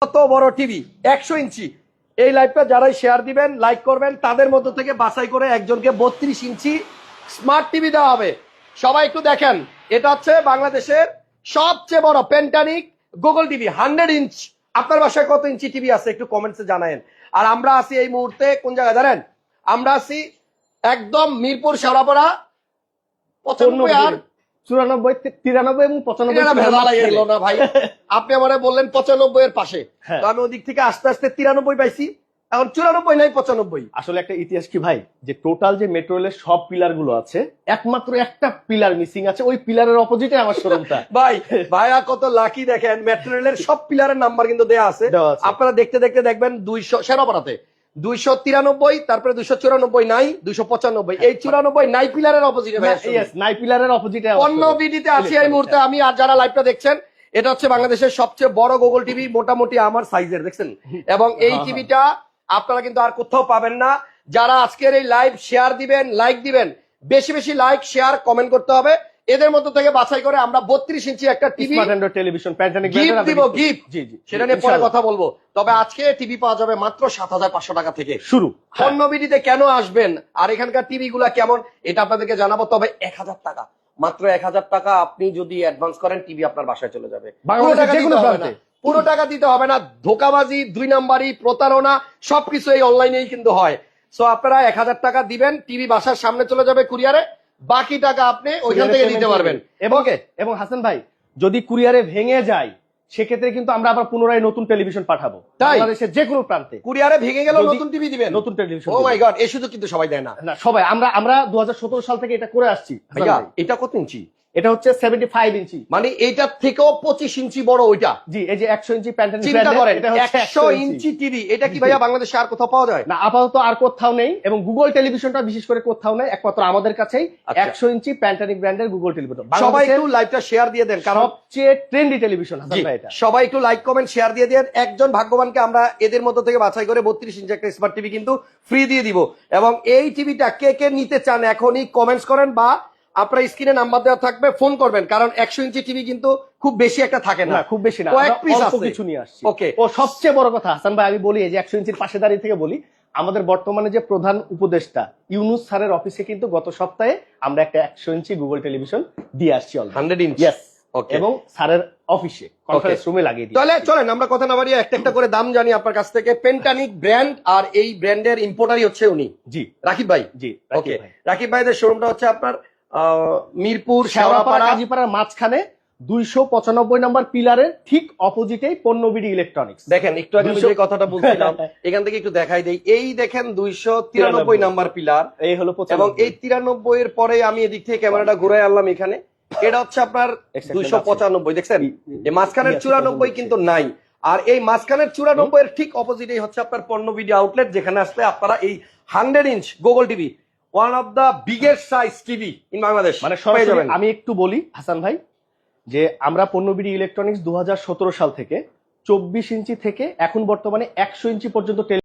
কত বড় টিভি 100 ইঞ্চি। এই লাইভটা যারাই শেয়ার দিবেন লাইক করবেন তাদের মধ্য থেকে বাছাই করে একজনকে 32 ইঞ্চি স্মার্ট টিভি দেওয়া হবে। সবাই একটু দেখেন, এটা হচ্ছে বাংলাদেশের সবচেয়ে বড় পেন্টানিক গুগল টিভি 100 ইঞ্চ। আপনার বাসায় কত ইঞ্চি টিভি আছে একটু কমেন্টসে জানায়েন। আর আমরা আছি এই মুহূর্তে কোন জায়গায় জানেন? আমরা আছি একদম মিরপুর শেওড়াপাড়া 95 আর 94, 93 এবং 95 না ভাই। আপনি আমারে বললেন 95 এর পাশে, তো আমি ওদিক থেকে আস্তে আস্তে 93 পাইছি, এখন 94 নাই 95। আসলে একটা ইতিহাস কি ভাই, যে টোটাল যে মেট্রো রেলের সব পিলার গুলো আছে একমাত্র একটা পিলার মিসিং আছে, ওই পিলারের অপোজিটে আমার শোরুমটা। ভাই ভাইয়া কত লাকি দেখেন, মেট্রো রেলের সব পিলারের নাম্বার কিন্তু দেয়া আছে। আপনারা দেখতে দেখতে দেখবেন 200 শেরাপাড়াতে 293, তারপরে 294 নাই, 295, এই 94 নাই পিলারের অপোজিটে ভাই। ইয়েস, নাই পিলারের অপোজিটে অন্য বিডিতে আছি এই মুহূর্তে আমি। আর যারা লাইভটা দেখছেন, এটা হচ্ছে বাংলাদেশের সবচেয়ে বড় গুগল টিভি, মোটামুটি আমার সাইজের, দেখছেন? এবং এই টিভিটা আপনারা কিন্তু আর কোথাও পাবেন না। যারা আজকের এই লাইভ শেয়ার দিবেন, লাইক দিবেন, বেশি বেশি লাইক শেয়ার কমেন্ট করতে হবে। এদের মধ্যে থেকে বাছাই করে আমরা 32 ইঞ্চি একটা টিভি স্মার্ট অ্যান্ড্রয়েড টেলিভিশন প্যান্টানিক গিফট দিব, গিফট। জি জি, সেটা নিয়ে পরে কথা বলবো। তবে আজকে টিভি পাওয়া যাবে মাত্র 7500 টাকা থেকে শুরু। অন্য বিডিতে কেন আসবেন আর এখানকার টিভি গুলা কেমন এটা আপনাদেরকে জানাবো। তবে 1000 টাকা, মাত্র 1000 টাকা আপনি যদি অ্যাডভান্স করেন টিভি আপনার বাসায় চলে যাবে। পুরো টাকা দিতে হবে না। ধোকাবাজি, 2 নাম্বারি, প্রতারণা সবকিছু এই অনলাইনেই কিন্তু হয়। সো আপনারা 1000 টাকা দিবেন, টিভি বাসার সামনে চলে যাবে কুরিয়ারে, বাকি টাকা আপনি ওইখান থেকে দিতে পারবেন। এবং হাসান ভাই, যদি কুরিয়ারে ভেঙে যায় সেক্ষেত্রে কিন্তু আমরা আবার পুনরায় নতুন টেলিভিশন পাঠাবো বাংলাদেশের যে কোনো প্রান্তে। কুরিয়ারে ভেঙে গেল নতুন টিভি দিবেন, নতুন টেলিভিশন। ও মাই গড, এই সুযোগ কিন্তু সবাই দেয় না। সবাই আমরা 2017 সাল থেকে এটা করে আসছি। ভাইয়া এটা কত ইঞ্চি? এটা হচ্ছে 75 ইঞ্চি, মানে এইটার থেকেও 25 ইঞ্চি বড় ওইটা। জি, এই যে 100 ইঞ্চি প্যান্টানিক। চিন্তা করেন 100 ইঞ্চি টিভি, এটা কি ভাইয়া বাংলাদেশে আর কোথাও পাওয়া যায় না? আপাতত আর কোথাও নেই, এবং গুগল টেলিভিশনটা বিশেষ করে কোথাও নেই, একমাত্র আমাদের কাছেই 100 ইঞ্চি প্যান্টানিক ব্র্যান্ডের গুগল টেলিভিশন। সবাই একটু লাইভটা শেয়ার দিয়ে দেন, কারণ সবচেয়ে ট্রেন্ডি টেলিভিশন হাসান ভাই এটা। সবাই একটু লাইক কমেন্ট শেয়ার দিয়ে দেন। একজন ভাগ্যবানকে আমরা এদের মধ্য থেকে বাছাই করে 32 ইঞ্চি একটা স্মার্ট টিভি কিন্তু ফ্রি দিয়ে দিব। এবং এই টিভিটা কে কে নিতে চান এখনই কমেন্টস করেন, বা আপনার স্ক্রিনে নাম্বার দেওয়া থাকবে, ফোন করবেন। কারণ 100 ইঞ্চি টিভি কিন্তু খুব বেশি একটা থাকে না, খুব বেশি না, কয়েক পিস আছে, কিছু নিয়ে আসছি। ওকে। ও সবচেয়ে বড় কথা হাসান ভাই, আমি বলি, এই যে 100 ইঞ্চির পাশে দাঁড়িয়ে থেকে বলি, আমাদের বর্তমানে যে প্রধান উপদেষ্টা ইউনুস স্যারের অফিসে কিন্তু গত সপ্তাহে আমরা একটা 100 ইঞ্চি গুগল টেলিভিশন দিয়ে আসছি 100 ইঞ্চি। ইয়েস, এবং স্যারের অফিসে কনফারেন্স রুমে লাগিয়ে দিই। তাহলে চলেন আমরা কথা না বাড়িয়ে একটা একটা করে দাম জানি আপনার কাছ থেকে। পেন্টানিক ব্র্যান্ড, আর এই ব্র্যান্ডের ইম্পোর্টারই হচ্ছে উনি, জি, রাকিব ভাই। জি, ওকে। রাকিব ভাইদের শোরুমটা হচ্ছে আপনার মিরপুর শেওড়াপাড়া কাজীপাড়ার মাঝখানে 295 নম্বর পিলারের ঠিক অপোজিটেই পণ্যবিডি ইলেকট্রনিক্স। দেখেন একটু আগে যে কথাটা বলছিলাম এখান থেকে একটু দেখাই দেই। এই দেখেন 293 নাম্বার পিলার, এই হলো। এবং এই 93 এর পরে আমি এদিক থেকে ক্যামেরাটা ঘুরে আনলাম এখানে, এটা হচ্ছে আপনার 295। দেখছেন এই মাঝখানের 94 কিন্তু নাই। আর এই মাঝখানের 94 এর ঠিক অপোজিটেই হচ্ছে আপনার পণ্যবিডি আউটলেট, যেখানে আসলে আপনারা এই 100 inch Google TV, one of the biggest size TV in Bangladesh মানে সরাসরি। আমি একটু বলি হাসান ভাই, যে আমরা পণ্যবিডি ইলেকট্রনিক্স 2017 সাল থেকে 24 ইঞ্চি থেকে এখন বর্তমানে 100 ইঞ্চি পর্যন্ত